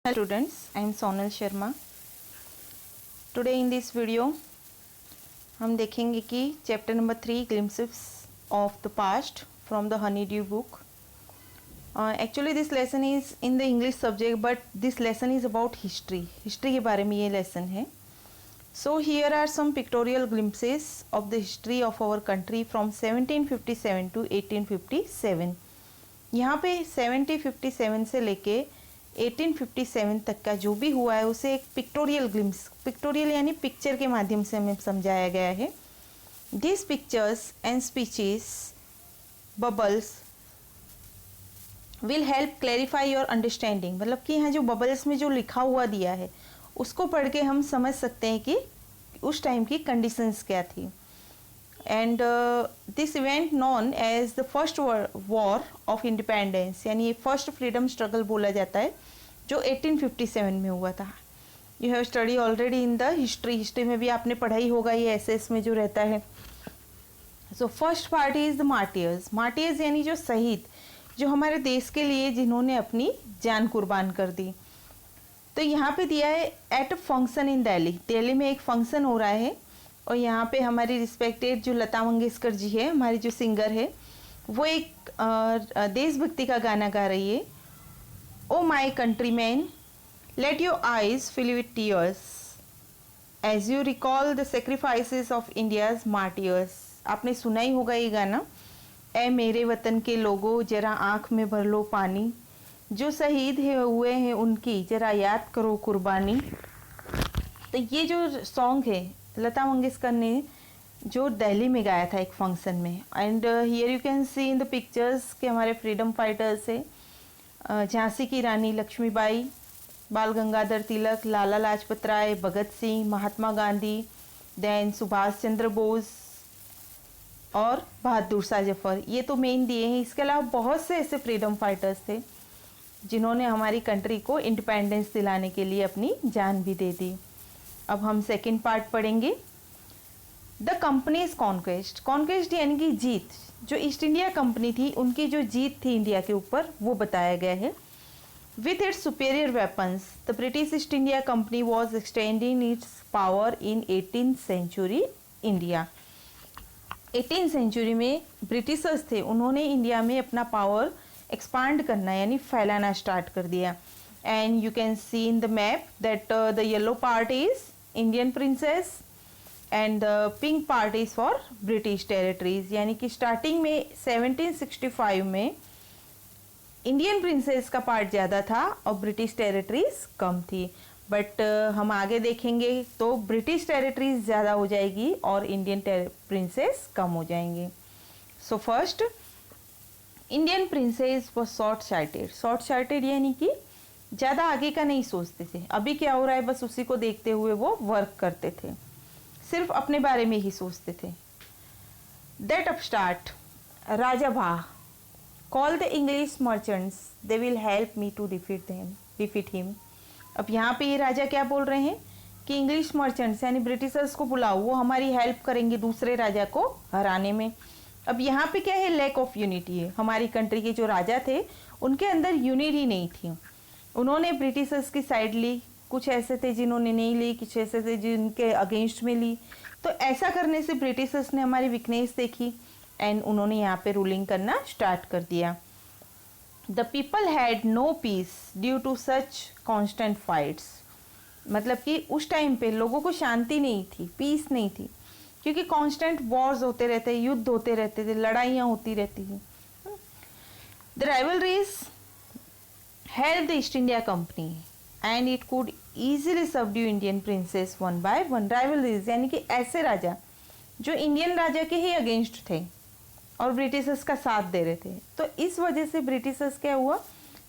Hello students, I am Sonal Sharma. Today in this video हम देखेंगे कि chapter number 3 glimpses of the past from the Honeydew book. Actually this lesson is in the English subject but this lesson is about history. History के बारे में ये lesson है. So here are some pictorial glimpses of the history of our country from 1757 to 1857. यहाँ पे 1757 से लेके 1857 तक का जो भी हुआ है उसे एक पिक्टोरियल ग्लिम्स, पिक्टोरियल यानी पिक्चर के माध्यम से हमें समझाया गया है. This pictures and speeches bubbles will help clarify your understanding. मतलब कि यहाँ जो बबल्स में जो लिखा हुआ दिया है उसको पढ़ के हम समझ सकते हैं कि उस टाइम की कंडीशंस क्या थी. And this event known as the first war of independence, यानी ये फर्स्ट फ्रीडम स्ट्रगल बोला जाता है जो 1857 में हुआ था. You have study already in the history में भी आपने पढ़ा ही होगा, ये एसएस में जो रहता है. So first part is the martyrs. Martyrs यानी जो शहीद, जो हमारे देश के लिए जिन्होंने अपनी जान कुर्बान कर दी. तो यहाँ पे दिया है at a function in Delhi. Delhi में एक फंक्शन हो रहा है और यहाँ पे हमारी रिस्पेक्टेड जो लता मंगेशकर जी है, हमारी जो सिंगर है, वो एक देशभक्ति का गाना गा रही है. O my countryman, let your eyes fill with tears as you recall the sacrifices of India's martyrs. आपने सुना ही होगा ये गाना. ए मेरे वतन के लोगों, जरा आँख में भर लो पानी, जो शहीद हुए हैं उनकी जरा याद करो कुर्बानी. तो ये जो सॉन्ग है लता मंगेशकर ने जो दिल्ली में गाया था एक फंक्शन में. And here you can see in the pictures के हमारे फ्रीडम फाइटर्स है झांसी की रानी लक्ष्मीबाई, बाल गंगाधर तिलक, लाला लाजपत राय, भगत सिंह, महात्मा गांधी, देन सुभाष चंद्र बोस और बहादुर शाह जफर. ये तो मेन दिए हैं. इसके अलावा बहुत से ऐसे फ्रीडम फाइटर्स थे जिन्होंने हमारी कंट्री को इंडिपेंडेंस दिलाने के लिए अपनी जान भी दे दी. अब हम सेकंड पार्ट पढ़ेंगे. The companies conquest. कॉन्क्वेस्ट यानी कि जीत. जो ईस्ट इंडिया कंपनी थी उनकी जो जीत थी इंडिया के ऊपर वो बताया गया है. With its superior weapons the British East India Company was extending its power in 18th century India. 18th century में ब्रिटिशर्स थे, उन्होंने इंडिया में अपना पावर एक्सपांड करना यानी फैलाना स्टार्ट कर दिया. And you can see in the map that the yellow part is Indian princess and the pink part is for British territories. यानी कि स्टार्टिंग में 1765 में इंडियन प्रिंसेस का पार्ट ज़्यादा था और ब्रिटिश टेरिटरीज कम थी. बट हम आगे देखेंगे तो ब्रिटिश टेरिटरीज ज़्यादा हो जाएगी और इंडियन प्रिंसेस कम हो जाएंगे. सो फर्स्ट इंडियन प्रिंसेस वो शॉर्ट साइटेड. शॉर्ट साइटेड यानी कि ज़्यादा आगे का नहीं सोचते थे. अभी क्या हो रहा है बस उसी को देखते हुए वो वर्क करते थे, सिर्फ अपने बारे में ही सोचते थे. दैट अपस्टार्ट राजा भा call the English merchants they will help me to defeat him. अब यहाँ पे ये राजा क्या बोल रहे हैं कि इंग्लिश मर्चेंट्स यानी ब्रिटिशर्स को बुलाओ, वो हमारी हेल्प करेंगे दूसरे राजा को हराने में. अब यहाँ पे क्या है, लैक ऑफ यूनिटी है. हमारी कंट्री के जो राजा थे उनके अंदर यूनिटी नहीं थी. उन्होंने ब्रिटिशर्स की साइड ली, कुछ ऐसे थे जिन्होंने नहीं ली, कुछ ऐसे थे जिनके अगेंस्ट में ली. तो ऐसा करने से ब्रिटिशर्स ने हमारी वीकनेस देखी एंड उन्होंने यहाँ पे रूलिंग करना स्टार्ट कर दिया. The people had no peace due to such constant fights. मतलब कि उस टाइम पे लोगों को शांति नहीं थी, पीस नहीं थी, क्योंकि कांस्टेंट वॉर्स होते रहते, युद्ध होते रहते थे, लड़ाइयाँ होती रहती थी. The rivalries helped the East India Company and it could easily subdue Indian princes one by one. Rivalries यानी कि ऐसे राजा जो इंडियन राजा के ही अगेंस्ट थे और ब्रिटिशर्स का साथ दे रहे थे. तो इस वजह से ब्रिटिशर्स क्या हुआ,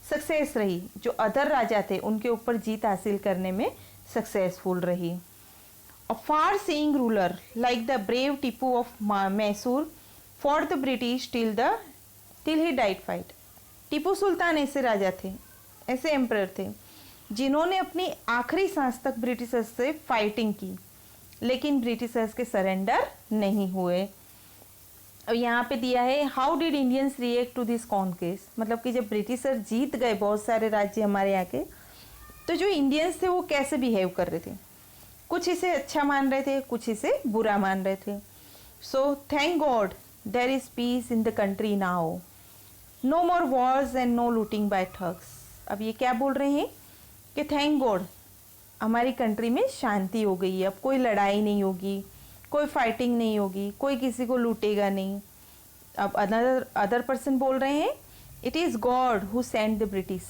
सक्सेस रही, जो अदर राजा थे उनके ऊपर जीत हासिल करने में सक्सेसफुल रही. A far-seeing ruler like the brave Tipu of Mysore fought the British till he died fight. Tipu Sultan ऐसे राजा थे, ऐसे एम्परर थे जिन्होंने अपनी आखिरी सांस तक ब्रिटिशर्स से फाइटिंग की, लेकिन ब्रिटिशर्स के सरेंडर नहीं हुए. अब यहाँ पे दिया है how did Indians react to this conquest. मतलब कि जब ब्रिटिशर जीत गए बहुत सारे राज्य हमारे यहाँ के, तो जो इंडियंस थे वो कैसे बिहेव कर रहे थे, कुछ इसे अच्छा मान रहे थे, कुछ इसे बुरा मान रहे थे. So thank God there is peace in the country now, no more wars and no looting by thugs. अब ये क्या बोल रहे हैं कि थैंक गॉड हमारी कंट्री में शांति हो गई है, अब कोई लड़ाई नहीं होगी, कोई फाइटिंग नहीं होगी, कोई किसी को लूटेगा नहीं. अब अदर पर्सन बोल रहे हैं it is God who send the British,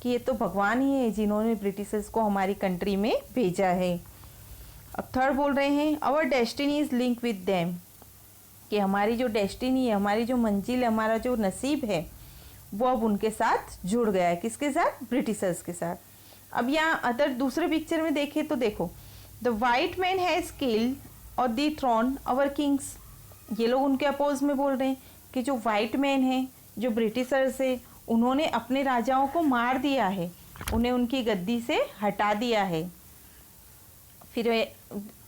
कि ये तो भगवान ही है जिन्होंने ब्रिटिशर्स को हमारी कंट्री में भेजा है. अब थर्ड बोल रहे हैं our destiny is link with them, कि हमारी जो डेस्टिनी है, हमारी जो मंजिल है, हमारा जो नसीब है वो अब उनके साथ जुड़ गया है. किसके साथ? ब्रिटिशर्स के साथ. अब यहाँ अदर दूसरे पिक्चर में देखें तो देखो the white man has killed और दी थ्रोन आवर किंग्स. ये लोग उनके अपोज में बोल रहे हैं कि जो वाइट मैन है, जो ब्रिटिशर्स है, उन्होंने अपने राजाओं को मार दिया है, उन्हें उनकी गद्दी से हटा दिया है. फिर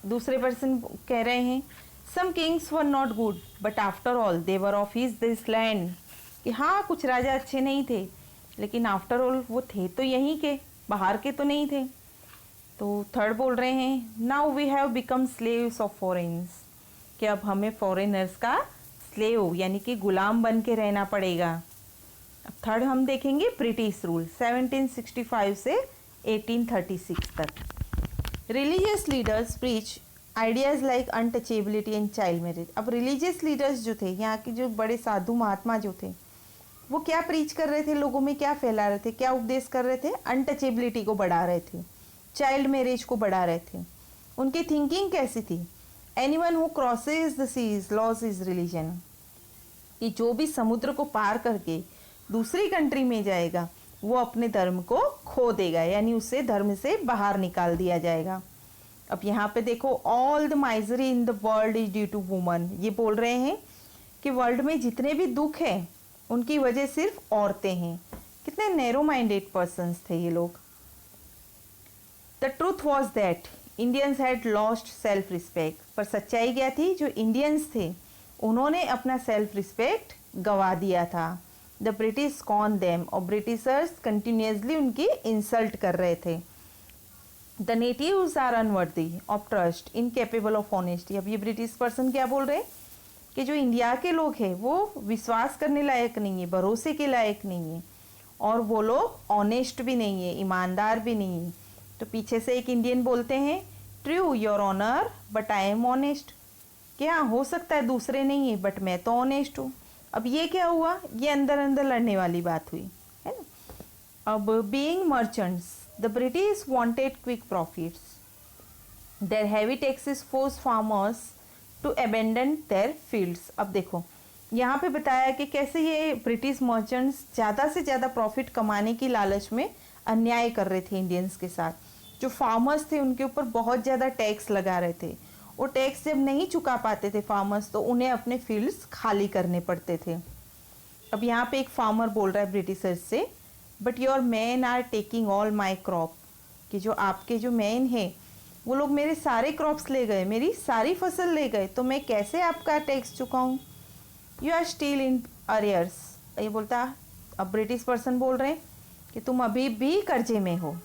दूसरे पर्सन कह रहे हैं some kings were not good but after all they were of his this land, कि हाँ कुछ राजा अच्छे नहीं थे लेकिन आफ्टर ऑल वो थे तो यहीं के, बाहर के तो नहीं थे. तो थर्ड बोल रहे हैं now we have become slaves of foreigns, कि अब हमें फॉरेनर्स का स्लेव यानी कि गुलाम बन के रहना पड़ेगा. अब थर्ड हम देखेंगे ब्रिटिश रूल 1765 से 1836 तक. Religious leaders preach ideas like untouchability and child marriage. अब रिलीजियस लीडर्स जो थे, यहाँ के जो बड़े साधु महात्मा जो थे, वो क्या प्रीच कर रहे थे, लोगों में क्या फैला रहे थे, क्या उपदेश कर रहे थे? अनटचेबिलिटी को बढ़ा रहे थे, चाइल्ड मैरिज को बढ़ा रहे थे. उनकी थिंकिंग कैसी थी? Anyone who crosses the seas loss is religion, कि जो भी समुद्र को पार करके दूसरी कंट्री में जाएगा वो अपने धर्म को खो देगा, यानी उसे धर्म से बाहर निकाल दिया जाएगा. अब यहाँ पे देखो all the misery in the world is due to woman. ये बोल रहे हैं कि वर्ल्ड में जितने भी दुख हैं उनकी वजह सिर्फ औरतें हैं. कितने नैरो माइंडेड पर्सन्स थे ये लोग. The truth was that Indians had lost self respect. पर सच्चाई क्या थी? जो इंडियंस थे उन्होंने अपना सेल्फ रिस्पेक्ट गवा दिया था. द ब्रिटिश कॉन देम, और ब्रिटिशर्स कंटिन्यूसली उनकी इंसल्ट कर रहे थे. The natives are unworthy of trust, incapable of honesty. अब ये ब्रिटिश पर्सन क्या बोल रहे हैं कि जो इंडिया के लोग हैं वो विश्वास करने लायक नहीं है, भरोसे के लायक नहीं है, और वो लोग ऑनेस्ट भी नहीं है, ईमानदार भी नहीं है. तो पीछे से एक इंडियन बोलते हैं true your honour but I am honest, कि हाँ हो सकता है दूसरे नहीं है बट मैं तो ऑनेस्ट हूँ. अब ये क्या हुआ? ये अंदर अंदर लड़ने वाली बात हुई है ना. अब being merchants the British wanted quick profits, their heavy taxes force farmers to abandon their fields. अब देखो यहाँ पे बताया कि कैसे ये ब्रिटिश मर्चेंट्स ज़्यादा से ज़्यादा प्रॉफिट कमाने की लालच में अन्याय कर रहे थे इंडियंस के साथ. जो फार्मर्स थे उनके ऊपर बहुत ज़्यादा टैक्स लगा रहे थे. वो टैक्स जब नहीं चुका पाते थे फार्मर्स तो उन्हें अपने फील्ड्स खाली करने पड़ते थे. अब यहाँ पे एक फार्मर बोल रहा है ब्रिटिशर्स से but your man are taking all my crop, कि जो आपके जो मैन हैं वो लोग मेरे सारे क्रॉप्स ले गए, मेरी सारी फसल ले गए, तो मैं कैसे आपका टैक्स चुकाऊँ? You are still in arrears. ये बोलता, अब ब्रिटिश पर्सन बोल रहे हैं कि तुम अभी भी कर्जे में हो.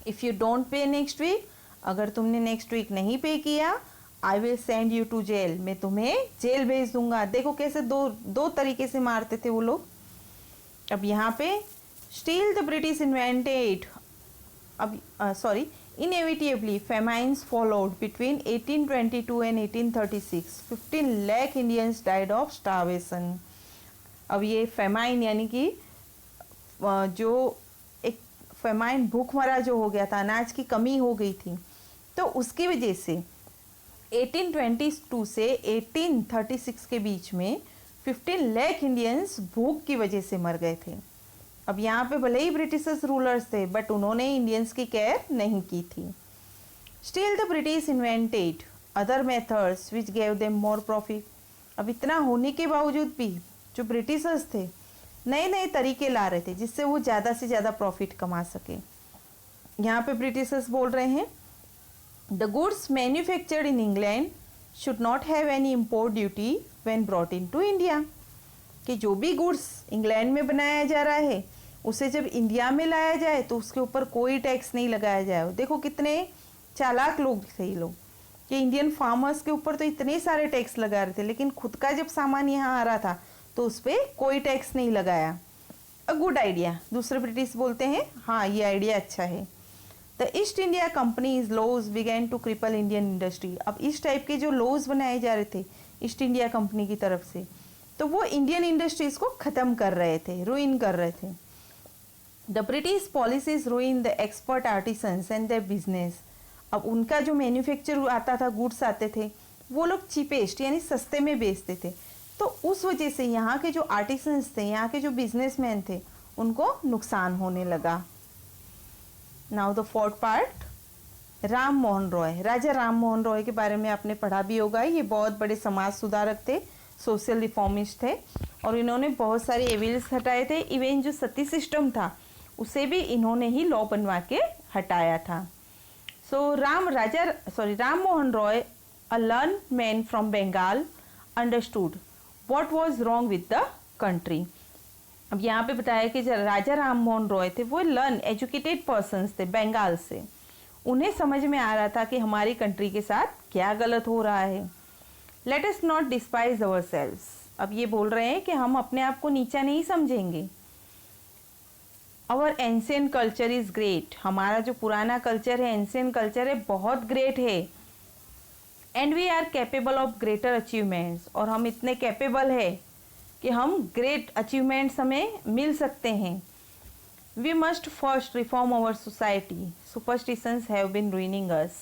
If you don't pay next week, अगर तुमने नेक्स्ट वीक नहीं पे किया I will send you to jail, मैं तुम्हें जेल भेज दूंगा. देखो कैसे दो तरीके से मारते थे वो लोग. अब यहाँ पे स्टिल द ब्रिटिश इन्वेंटेड, अब sorry inevitably famines followed between 1822 and 1836. 15 lakh Indians died of starvation. अब ये फेमाइन यानी कि जो एक फेमाइन भूखमरा जो हो गया था, अनाज की कमी हो गई थी, तो उसकी वजह से 1822 से 1836 के बीच में 15 लाख इंडियंस भूख की वजह से मर गए थे. अब यहाँ पे भले ही ब्रिटिशर्स रूलर्स थे बट उन्होंने इंडियंस की केयर नहीं की थी. Still the British invented other methods which gave them more profit. अब इतना होने के बावजूद भी जो ब्रिटिशर्स थे नए नए तरीके ला रहे थे जिससे वो ज़्यादा से ज़्यादा प्रॉफिट कमा सके. यहाँ पे ब्रिटिशर्स बोल रहे हैं the goods manufactured in England should not have any import duty when brought into India, कि जो भी गुड्स इंग्लैंड में बनाया जा रहा है उसे जब इंडिया में लाया जाए तो उसके ऊपर कोई टैक्स नहीं लगाया जाए। देखो कितने चालाक लोग थे ये लोग कि इंडियन फार्मर्स के ऊपर तो इतने सारे टैक्स लगा रहे थे, लेकिन खुद का जब सामान यहाँ आ रहा था तो उस पर कोई टैक्स नहीं लगाया। अ गुड आइडिया, दूसरे ब्रिटिश बोलते हैं हाँ ये आइडिया अच्छा है। The East India company's laws began to cripple Indian industry. अब इस टाइप के जो लॉज बनाए जा रहे थे ईस्ट इंडिया कंपनी की तरफ से, तो वो इंडियन इंडस्ट्रीज को ख़त्म कर रहे थे, रुइन कर रहे थे। The British policies ruin the expert artisans and their business. अब उनका जो मैन्युफैक्चर आता था, गुड्स आते थे, वो लोग चीपेस्ट यानी सस्ते में बेचते थे, तो उस वजह से यहाँ के जो आर्टिसंस थे, यहाँ के जो बिजनेसमैन थे, उनको नुकसान होने लगा। Now the fourth part, Ram Mohan Roy. Raja Ram Mohan Roy के बारे में आपने पढ़ा भी होगा। ये बहुत बड़े समाज सुधारक थे, सोशल रिफॉर्मिस्ट थे, और इन्होंने बहुत सारे एविल्स हटाए थे। इवन जो सती सिस्टम था उसे भी इन्होंने ही लॉ बनवा के हटाया था। So Ram Mohan Roy, a learned man from Bengal, understood what was wrong with the country. अब यहाँ पे बताया कि राजा राम मोहन रॉय थे, वो लर्न एजुकेटेड पर्सन्स थे बंगाल से। उन्हें समझ में आ रहा था कि हमारी कंट्री के साथ क्या गलत हो रहा है। Let us not despise our selves. अब ये बोल रहे हैं कि हम अपने आप को नीचा नहीं समझेंगे। Our ancient culture is great. हमारा जो पुराना कल्चर है, एंशियंट कल्चर है, बहुत ग्रेट है। And we are capable of greater achievements. और हम इतने कैपेबल है कि हम ग्रेट अचीवमेंट्स हमें मिल सकते हैं। We must first reform our society, superstitions have been ruining us.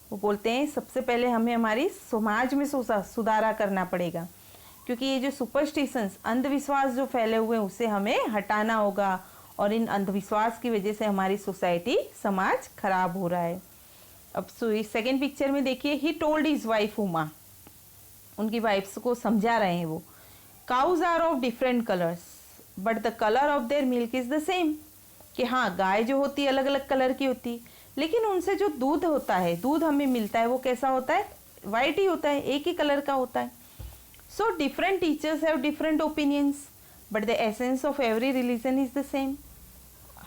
वो बोलते हैं सबसे पहले हमें हमारी समाज में सुधारा करना पड़ेगा, क्योंकि ये जो सुपरस्टिशंस, अंधविश्वास जो फैले हुए हैं, उसे हमें हटाना होगा, और इन अंधविश्वास की वजह से हमारी सोसाइटी, समाज खराब हो रहा है। अब सेकेंड पिक्चर में देखिए, he told his wife Uma, उनकी वाइफ्स को समझा रहे हैं वो, cows are of different colours but the colour of their milk is the same. कि हाँ, गाय जो होती है अलग अलग कलर की होती है, लेकिन उनसे जो दूध होता है, दूध हमें मिलता है, वो कैसा होता है, वाइट ही होता है, एक ही कलर का होता है। So different teachers have different opinions but the essence of every religion is the same.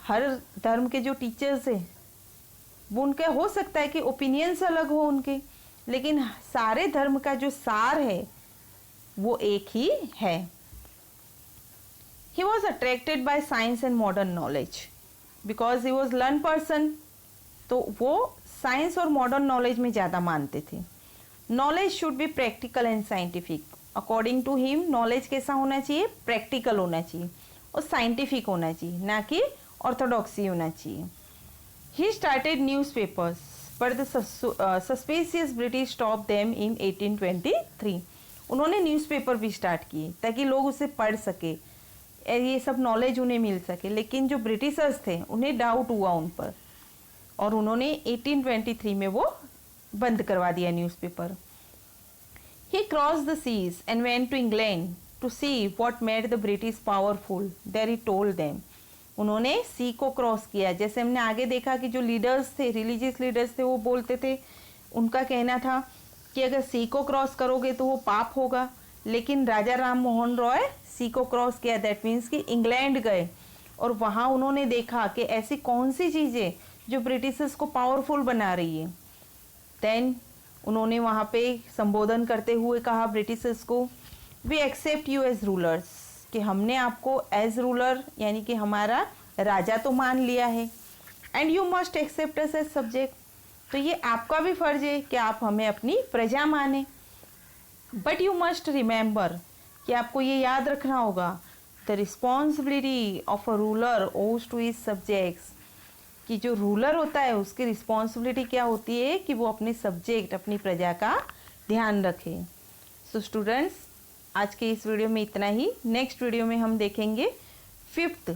हर धर्म के जो टीचर्स हैं, वो उनके हो सकता है कि ओपिनियंस अलग हो उनके, लेकिन सारे धर्म का जो सार है वो एक ही है। He was attracted by science and modern knowledge because he was learned person, तो वो साइंस और मॉडर्न नॉलेज में ज़्यादा मानते थे। Knowledge should be practical and scientific. According to him knowledge कैसा होना चाहिए, प्रैक्टिकल होना चाहिए और साइंटिफिक होना चाहिए, ना कि ऑर्थोडॉक्सी होना चाहिए। He started news papers but the suspicious British stop them in 1823। उन्होंने न्यूज़पेपर भी स्टार्ट किए ताकि लोग उसे पढ़ सके, ये सब नॉलेज उन्हें मिल सके, लेकिन जो ब्रिटिशर्स थे उन्हें डाउट हुआ उन पर, और उन्होंने 1823 में वो बंद करवा दिया newspaper. He cross the seas and went to England to see what made the British powerful, there he told them. उन्होंने सी को क्रॉस किया। जैसे हमने आगे देखा कि जो लीडर्स थे, रिलीजियस लीडर्स थे, वो बोलते थे, उनका कहना था कि अगर सी को क्रॉस करोगे तो वो पाप होगा, लेकिन राजा राम मोहन रॉय सी को क्रॉस किया, दैट मीन्स कि इंग्लैंड गए, और वहाँ उन्होंने देखा कि ऐसी कौन सी चीज़ें जो ब्रिटिशर्स को पावरफुल बना रही है। देन उन्होंने वहाँ पे संबोधन करते हुए कहा ब्रिटिशर्स को, we accept you as rulers, कि हमने आपको एज रूलर यानी कि हमारा राजा तो मान लिया है, and you must accept us as subject, तो ये आपका भी फर्ज है कि आप हमें अपनी प्रजा माने। बट यू मस्ट रिमेंबर, कि आपको ये याद रखना होगा, the responsibility of a ruler ओज टू हिज सब्जेक्ट्स, कि जो रूलर होता है उसकी रिस्पॉन्सिबिलिटी क्या होती है कि वो अपने सब्जेक्ट, अपनी प्रजा का ध्यान रखे। सो स्टूडेंट्स, आज के इस वीडियो में इतना ही। नेक्स्ट वीडियो में हम देखेंगे फिफ्थ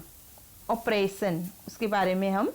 ऑपरेशन, उसके बारे में हम